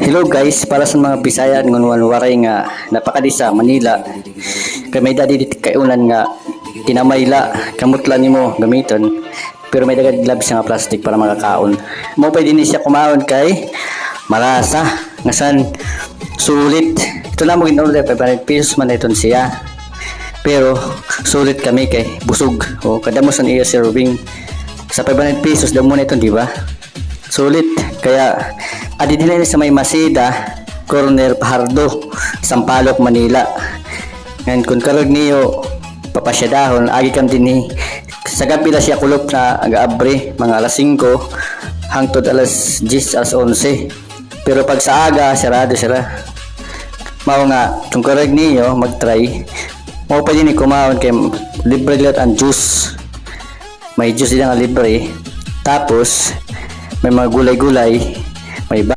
Hello guys, para sa mga Bisaya ngunwan waray nga napakadi sa Manila. Kay may dadi dit kay unan nga kinamayla kamutla nimo gamiton. Pero may dagag gloves nga plastic para makakaon. Mo pwede ni siya kumaon kay malasa nga san sulit. Ito na mo ginorder 500 pesos man iton siya. Pero sulit kami kay busog. O kada mo san iya serving sa 500 pesos damo na iton, di ba? Sulit. Kaya adi nila sa may Masida, Corner Pahardo, Sampaloc, Manila. Ngayon kung karog niyo papasyadahon, agi kam din ni sa gabi la siya kulop na aga-abre, mga alas 5 hangtod alas 10, alas 11. Pero pag sa aga, sarado sila. Mao nga, kung karog niyo mag-try, mao pa din ni kumaon kay libre lahat ang juice. May juice din nga libre. Tapos may mga gulay-gulay, may